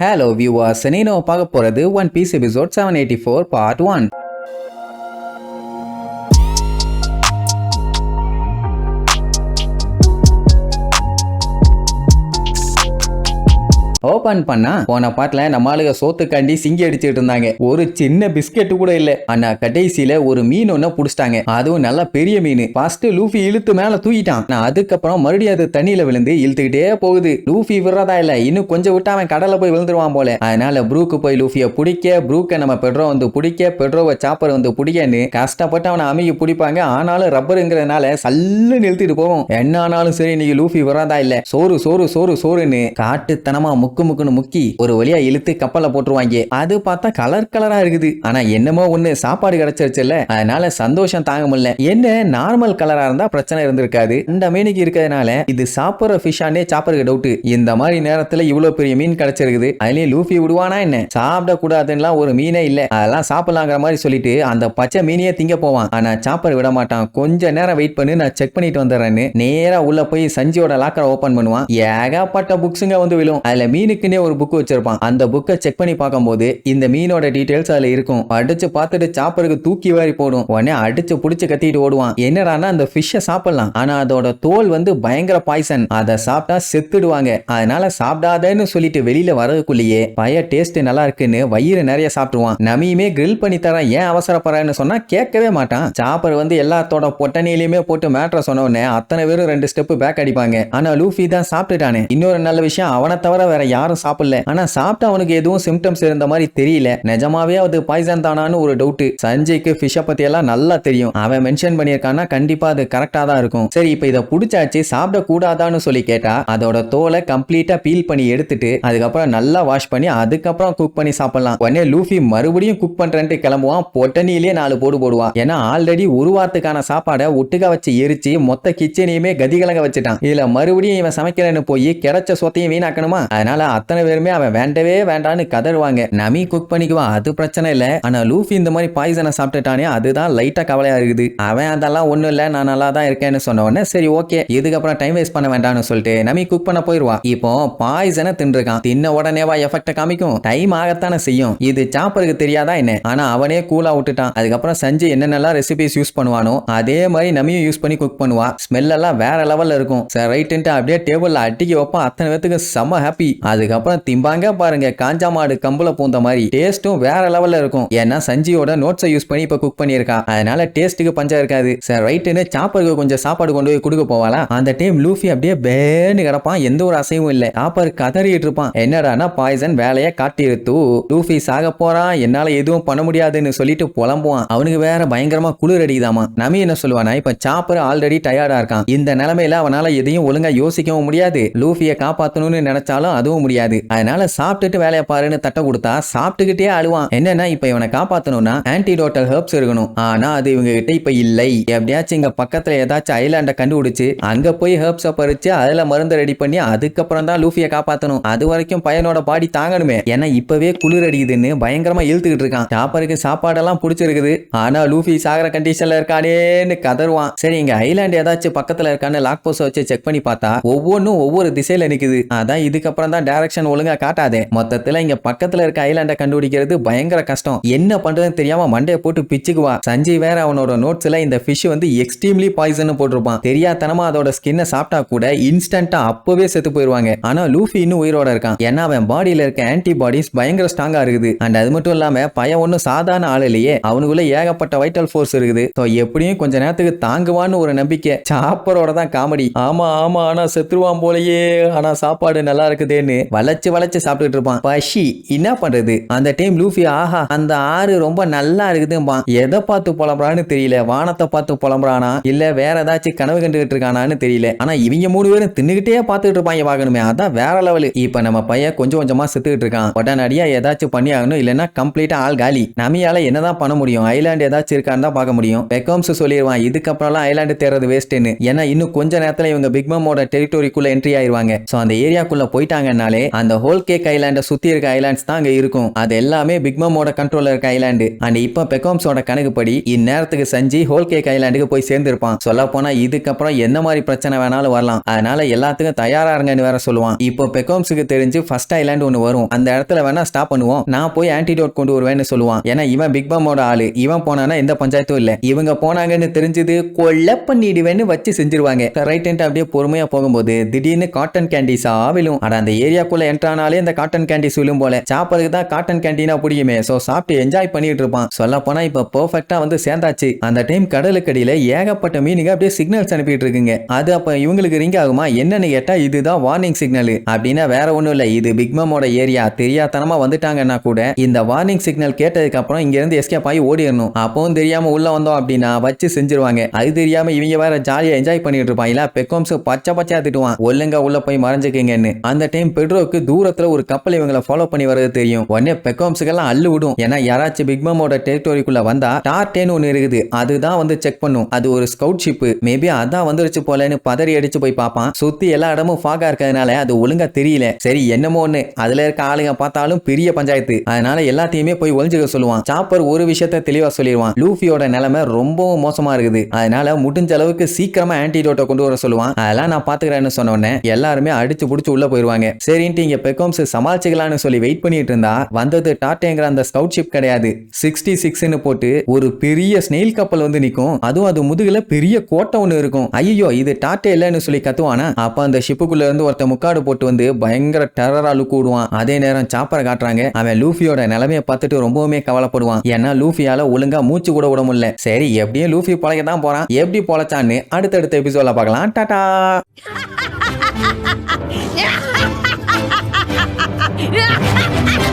Hello viewers, நீனோ பார்க்க போறது one piece episode 784 part 1. Open பண்ணா போன பாட்டுல நம்ம ஆளுக சோத்துக்காண்டி சிங்கி அடிச்சுட்டு இருந்தாங்க. ஒரு சின்ன பிஸ்கெட் கூட இல்ல. ஆனா கடைசியில ஒரு மீன் ஒன்ன புடிச்சிட்டாங்க. அதுவும் நல்ல பெரிய மீன். ஃபர்ஸ்ட் லூஃபி இழுத்து மேல தூக்கிட்டான். அதுக்கப்புறம் மறுபடியும் அது தண்ணியில விழுந்து இழுத்துக்கிட்டே போகுது. லூஃபி விடுறதா இல்ல, இன்னும் கொஞ்சம் விட்டு அவன் கடல்ல போய் விழுந்துருவான் போல. அதனால ப்ரூக்கு போய் லூஃபிய பிடிக்க, ப்ரூக்க நம்ம பெட்ரோ வந்து பிடிக்க, பெட்ரோவை சாப்பர் வந்து பிடிக்கன்னு கஷ்டப்பட்டு அவனை அமைக்கி பிடிப்பாங்க. ஆனாலும் ரப்பருங்கிறதுனால சல்லு நிறுத்திட்டு போவோம். என்ன ஆனாலும் சரி, இன்னைக்கு லூஃபி விடுறதா இல்ல. சோறு சோறு சோறு சோறுன்னு காட்டுத்தனமா முக்குன்னு முக்கி ஒரு வழியா இழுத்து கப்பல்ல போட்டுருவாங்க. அது பார்த்தா கலர் கலரா இருக்குது. ஆனா என்னமோ ஒண்ணு சாப்பாடு கிடைச்சிருச்சுல்ல, அதனால சந்தோஷம் தாங்க முடியல. என்ன நார்மல் கலரா இருந்தா பிரச்சனை இருந்திருக்காது. இந்த மீனுக்கு இருக்கிறதுனால இது சாப்பிடுற ஃபிஷ்ஷானே சாப்பிடுற டவுட். இந்த மாதிரி நேரத்துல இவ்வளவு பெரிய மீன் கிடைச்சிருக்குது. அதுலயும் லூஃபி விடுவானா என்ன? சாப்பிட கூடாதுன்னா ஒரு மீனே இல்ல, அதெல்லாம் சாப்பிடலாங்கிற மாதிரி சொல்லிட்டு அந்த பச்சை மீனையே திங்க போவான். ஆனா சாப்பர் விட மாட்டான். கொஞ்ச நேரம் வெயிட் பண்ணி நான் செக் பண்ணிட்டு வந்துடுறேன்னு நேரா உள்ள போய் சஞ்சியோட லாக்கரை ஓபன் பண்ணுவான். ஏகப்பட்ட புக்ஸுங்க வந்து விழும். அதுல மீனுக்குன்னே ஒரு புக் வச்சிருப்பான். அந்த புக்கை செக் பண்ணி பார்க்கும்போது இந்த மீனோட டீடைல்ஸ் அதுல இருக்கும். அடிச்சு பார்த்துட்டு சாப்பருக்கு தூக்கி வாரி போடும். உடனே அடிச்சு புடிச்சு கத்திட்டு ஓடுவான். என்னடானா அந்த ஃபிஷ்ஷை சாப்பிடலாம், ஆனா அதோட தோல் வந்து பயங்கர பாய்சன். அதை சாப்பிட்டா செத்துடுவாங்க. அதனால சாப்பிடாதேன்னு சொல்லிட்டு வெளியில வரதுக்குள்ளேயே பய டேஸ்ட் நல்லா இருக்குன்னு வயிறு நிறைய சாப்பிடுவான். நமியுமே கிரில் பண்ணி தர, ஏன் அவசரப்படுறேன்னு சொன்னா கேட்கவே மாட்டான். சாப்பர் வந்து எல்லாத்தோட பொட்டனிலையுமே போட்டு மேட்ர சொன்ன உடனே அத்தனை பேரும் 2 ஸ்டெப் பேக் அடிப்பாங்க. ஆனா லூஃபி தான் சாப்பிட்டுட்டானே. இன்னொரு நல்ல விஷயம், அவனை தவிர வேற யாரும் சாப்பிடல. ஆனா சாப்பிட்டா அவனுக்கு எதுவும் சிம்டம்ஸ் இருந்த மாதிரி தெரியல. நிஜமாவே அது பாய்சன் தானான்னு ஒரு டவுட். சஞ்சய்க்கு ஃபிஷ்ஷை பத்தி எல்லாம் நல்லா தெரியும். அவன் மென்ஷன் பண்ணியிருக்கான்னா கண்டிப்பா அது கரெக்டா தான் இருக்கும். சரி, இப்ப இதை புடிச்சாச்சு, சாப்பிட கூடாதான்னு சொல்லி கேட்டா அதோட தோலை கம்ப்ளீட்டா பீல் பண்ணி எடுத்துட்டு அதுக்கப்புறம் நல்லா வாஷ் பண்ணி அதுக்கப்புறம் குக் பண்ணி சாப்பிடலாம். உடனே லூஃபி மறுபடியும் குக் பண்றேன்ட்டு கிளம்புவான். பொட்டனிலே 4 போடு போடுவான். ஏன்னா ஆல்ரெடி ஒரு வாரத்துக்கான சாப்பாடை ஒட்டுக்கா வச்சு எரிச்சு மொத்த கிச்சனையுமே கதிகலங்க வச்சுட்டான். இதுல மறுபடியும் இவன் சமைக்கிறேன்னு போய் கிடைச்ச சொத்தையும் வீணாக்கணுமா? அதனால அத்தனை பேருமே அவன் வேண்டவே வேண்டான்னு கதறுவாங்க. நமி குக் பண்ணிக்குவா, அது பிரச்சனை இல்ல. ஆனா லூஃபி இந்த மாதிரி பாய்சனை சாப்பிட்டுட்டானே, அதுதான் லைட்டா கவலையா இருக்குது. அவன் அதெல்லாம் ஒண்ணும் இல்ல, நான் நல்லா தான் இருக்கேன்னு சொன்ன உடனே சரி ஓகே, இதுக்கப்புறம் டைம் வேஸ்ட் பண்ண வேண்டாம்னு சொல்லிட்டு நமி குக் பண்ண போயிருவா. இப்போ பாய்சனை தின்றுக்கான். தின்ன உடனேவா எஃபெக்ட் காமிக்கும்? டைம் ஆகத்தானே செய்யும். இது சாப்பருக்கு தெரியாதா என்ன? ஆனா அவனே கூலா விட்டுட்டான். அதுக்கப்புறம் சஞ்சய் என்னென்னலாம் ரெசிபிஸ் யூஸ் பண்ணுவானோ அதே மாதிரி நமியும் யூஸ் பண்ணி குக் பண்ணுவா. ஸ்மெல் எல்லாம் வேற லெவல்ல இருக்கும். சரி ரைட்டு அப்படியே டேபிள்ல அட்டிக்கு வைப்பான். அத்தனை பேத்துக்கு செம்ம ஹாப்பி. அதுக்கப்புறம் திம்பாங்க பாருங்க, காஞ்சா மாடு கம்புல பூந்த மாதிரி. டேஸ்டும் வேற லெவல்ல இருக்கும். ஏன்னா சஞ்சியோட நோட்ஸை யூஸ் பண்ணி இப்ப குக் பண்ணியிருக்கா. அதனால டேஸ்ட்டுக்கு பஞ்சம் இருக்காது. சரி ரைட்டுன்னு சாப்பருக்கு கொஞ்சம் சாப்பாடு கொண்டு போய் கொடுக்க போவாளா. அந்த டைம் லூஃபி அப்படியே பேன்னு கிடப்பான். எந்த ஒரு அசைவும் இல்ல. சாப்பர் கதறிட்டு இருப்பான். என்னடானா பாய்சன் வேலையை காட்டிருத்து. லூஃபி சாக போறான், என்னால எதுவும் பண்ண முடியாதுன்னு சொல்லிட்டு புலம்புவான். அவனுக்கு வேற பயங்கரமா குளிர் அடிக்குதாமா. நமி என்ன சொல்லுவானா, இப்ப சாப்பர் ஆல்ரெடி டயர்டா இருக்கான். இந்த நிலைமையில அவனால எதையும் ஒழுங்கா யோசிக்கவும் முடியாது. லூஃபியை காப்பாத்தணும்னு நினைச்சாலும் அதுவும் முடியாது. அதனால சாப்பிட்டுட்டு வேலையை பாருன்னு தட்ட கொடுத்தா சாப்பிட்டுக்கிட்டே அழுவான். என்னன்னா இப்ப இவனை காப்பாத்தணும்னா ஆன்டிடோட்டல் ஹெர்ப்ஸ் இருக்கணும். ஆனா அது இவங்க கிட்ட இப்ப இல்லை. எப்படியாச்சும் இங்க பக்கத்துல ஏதாச்சும் ஐலாண்ட கண்டுபிடிச்சு அங்க போய் ஹெர்ப்ஸை பறிச்சு அதுல மருந்து ரெடி பண்ணி அதுக்கப்புறம் தான் லூஃபியை காப்பாத்தணும். அது வரைக்கும் பையனோட பாடி தாங்கணுமே. ஏன்னா இப்பவே குளிர் அடிக்குதுன்னு பயங்கரமா இழுத்துக்கிட்டு இருக்கான். சாப்பருக்கு சாப்பாடெல்லாம் பிடிச்சிருக்குது. ஆனா லூஃபி சாகர கண்டிஷன்ல இருக்கானேன்னு கதருவான். சரி, இங்க ஐலாண்ட் ஏதாச்சும் பக்கத்துல இருக்கான்னு லாக் போஸ்ட் வச்சு செக் பண்ணி பார்த்தா ஒவ்வொன்றும் ஒவ்வொரு திசையில நிக்குது. அதான் இதுக்கப்புறம் தான் டைரக்ஷன் ஒழுங்கா காட்டாதே. மொத்தத்துல இங்க பக்கத்துல இருக்க ஐலாண்ட கண்டுபிடிக்கிறது பயங்கர கஷ்டம். என்ன பண்றதுன்னு தெரியாம மண்டைய போட்டு பிச்சுக்குவா. சஞ்சய் வேற அவனோட நோட்ஸ்ல இந்த ஃபிஷ் வந்து எக்ஸ்ட்ரீம்லி பாய்சன் போட்டிருப்பான். தெரியாதனமா அதோட ஸ்கின்னை சாப்பிட்டா கூட இன்ஸ்டன்டா அப்பவே செத்து போயிருவாங்க. ஆனா லூஃபி இன்னும் உயிரோட இருக்கான். ஏன்னா அவன் பாடியில இருக்க ஆன்டிபாடிஸ் பயங்கர ஸ்ட்ராங்கா இருக்குது. அண்ட் அது மட்டும் இல்லாம பையன் ஒன்னும் சாதாரண ஆள் இல்லையே. அவனுக்குள்ள ஏகப்பட்ட வைட்டல் ஃபோர்ஸ் இருக்குது. எப்படியும் கொஞ்ச நேரத்துக்கு தாங்குவான்னு ஒரு நம்பிக்கை. சாப்பரோட தான் காமெடி. ஆமா ஆமா, ஆனா செத்துருவான் போலயே, ஆனா சாப்பாடு நல்லா இருக்குதேன்னு வளைச்சு வளைச்சு சாப்பிட்டுட்டு இருப்பான். பஷி என்ன பண்றது? அந்த டைம் லூஃபி ஆஹா அந்த ஆறு ரொம்ப நல்லா இருக்குதும்பா. எதை பார்த்து புலம்புறான்னு தெரியல. வானத்தை பார்த்து புலம்புறானா இல்ல வேற ஏதாச்சும் கனவு கண்டுகிட்டு இருக்கானான்னு தெரியல. ஆனா இவங்க 3 பேரும் தின்னுகிட்டே பார்த்துட்டு இருப்பாங்க. வாங்கணுமே, அதான் வேற லெவலு. இப்ப நம்ம பையன் கொஞ்சம் கொஞ்சமா செத்துக்கிட்டு இருக்கான். உடனடியா ஏதாச்சும் பண்ணி ஆகணும், இல்லைன்னா கம்ப்ளீட்டா ஆள் காலி. நமியால என்னதான் பண்ண முடியும்? ஐலாண்ட் ஏதாச்சும் இருக்கான்னு தான் பார்க்க முடியும். பெக்கம்ஸ் சொல்லிடுவான் இதுக்கப்புறம்லாம் ஐலாண்டு தேர்றது வேஸ்ட்னு. ஏன்னா இன்னும் கொஞ்ச நேரத்துல இவங்க பிக் மமோட டெரிட்டோரிக்குள்ள என்ட்ரி ஆயிருவாங்க. சோ அந்த ஏரியாக்குள்ள போயிட்டாங்கன்னா ஐலாண்ட்னாலே அந்த ஹோல் கேக் ஐலாண்ட சுத்தி இருக்க ஐலாண்ட்ஸ் தான் அங்க இருக்கும். அது எல்லாமே பிக் மமோட கண்ட்ரோல்ல இருக்க ஐலாண்டு. அண்ட் இப்ப பெக்காம்ஸோட கணக்குப்படி இந்நேரத்துக்கு சஞ்சி ஹோல் கேக் ஐலாண்டுக்கு போய் சேர்ந்திருப்பான். சொல்ல போனா இதுக்கப்புறம் என்ன மாதிரி பிரச்சனை வேணாலும் வரலாம். அதனால எல்லாத்துக்கும் தயாரா இருங்கன்னு வேற சொல்லுவான். இப்போ பெக்காம்ஸுக்கு தெரிஞ்சு ஃபர்ஸ்ட் ஐலாண்ட் ஒன்னு வரும். அந்த இடத்துல வேணா ஸ்டாப் பண்ணுவோம், நான் போய் ஆன்டிடோட் கொண்டு வருவேன்னு சொல்லுவான். ஏன்னா இவன் பிக் மமோட ஆளு. இவன் போனானா எந்த பஞ்சாயத்தும் இல்ல. இவங்க போனாங்கன்னு தெரிஞ்சது கொல்ல பண்ணிடுவேன்னு வச்சு செஞ்சிருவாங்க. ரைட் அப்படியே பொறுமையா போகும்போது திடீர்னு காட்டன் கேண்டிஸா விழும். அந்த ஏரியாக்குள்ள என்ட்ரானாலே இந்த காட்டன் கேண்டிஸ் விழும் போல. சாப்பிடுறதுக்கு தான் காட்டன் கேண்டீனா பிடிக்குமே. சோ சாப்பிட்டு என்ஜாய் பண்ணிட்டு இருப்பான். சொல்ல போனா இப்ப பெர்ஃபெக்ட்டா வந்து சேர்ந்தாச்சு. அந்த டைம் கடலுக்கடியில ஏகப்பட்ட மீனுங்க அப்படியே சிக்னல்ஸ் அனுப்பிட்டு இருக்குங்க. அது அப்ப இவங்களுக்கு ரிங் ஆகுமா என்னன்னு கேட்டா இதுதான் வார்னிங் சிக்னல். அப்படின்னா வேற ஒண்ணும் இல்ல, இது பிக் மமோட ஏரியா. தெரியாதனமா வந்துட்டாங்கன்னா கூட இந்த வார்னிங் சிக்னல் கேட்டதுக்கு அப்புறம் இங்க இருந்து எஸ்கேப் ஆகி ஓடிடணும். அப்பவும் தெரியாம உள்ள வந்தோம் அப்படின்னா வச்சு செஞ்சிருவாங்க. அது தெரியாம இவங்க வேற ஜாலியா என்ஜாய் பண்ணிட்டு இருப்பாங்க. பெக்கோம்ஸ் பச்சை பச்சையா திட்டுவான், ஒழுங்கா உள்ள போய் மறைஞ்சுக்கீங்கன்னு. அந்த டைம் பெட்ரோக்கு தூரத்துல ஒரு கப்பல் இவங்களை ஃபாலோ பண்ணி வரது தெரியும். உடனே பெக்கோம்ஸுக்கெல்லாம் அள்ளு விடும். ஏன்னா யாராச்சும் பிக் மமோட டெரிட்டோரிக்குள்ள வந்தா டார்டேன்னு ஒன்னு இருக்குது, அதுதான் வந்து செக் பண்ணும். அது ஒரு ஸ்கவுட் ஷிப். மேபி அதான் வந்துருச்சு போலன்னு பதறி அடிச்சு போய் பார்ப்பான். சுத்தி எல்லா இடமும் ஃபாகா இருக்கிறதுனால அது ஒழுங்கா தெரியல. சரி என்னமோ ஒண்ணு, அதுல இருக்க ஆளுங்க பார்த்தாலும் பெரிய பஞ்சாயத்து. அதனால எல்லாத்தையுமே போய் ஒளிஞ்சுக்க சொல்லுவான். சாப்பர் ஒரு விஷயத்த தெளிவா சொல்லிடுவான், லூஃபியோட நிலைமை ரொம்பவும் மோசமா இருக்குது. அதனால முடிஞ்ச அளவுக்கு சீக்கிரமா ஆன்டிடோட்டை கொண்டு வர சொல்லுவான். அதெல்லாம் நான் பாத்துக்கிறேன்னு சொன்ன உடனே எல்லாருமே அடிச்சு புடிச்சு உள்ள போயிருவாங்க. சரின்ட்டு இங்க பெக்கோம்ஸ் சமாளிச்சுக்கலாம்னு சொல்லி வெயிட் பண்ணிட்டு இருந்தா வந்தது டாட்டேங்கிற அந்த ஸ்கவுட் ஷிப் கிடையாது. 66ன்னு போட்டு ஒரு பெரிய ஸ்னெயில் கப்பல் வந்து நிக்கும். அதுவும் அது முதுகுல பெரிய கோட்டை ஒண்ணு இருக்கும். ஐயோ இது டாட்டே இல்லன்னு சொல்லி கத்துவானா. அப்ப அந்த ஷிப்புக்குள்ள இருந்து ஒருத்த முக்காடு போட்டு வந்து பயங்கர டெரரா லுக் விடுவான். அதே நேரம் சாப்பரை காட்டுறாங்க. அவன் லூஃபியோட நிலைமையை பார்த்துட்டு ரொம்பவுமே கவலைப்படுவான். ஏன்னா லூஃபியால ஒழுங்கா மூச்சு கூட விட முடியல. சரி எப்படியும் லூஃபி பொழைக்க தான் போறான், எப்படி பொழைச்சான்னு அடுத்தடுத்த எபிசோட்ல பார்க்கலாம். டாடா. Yeah!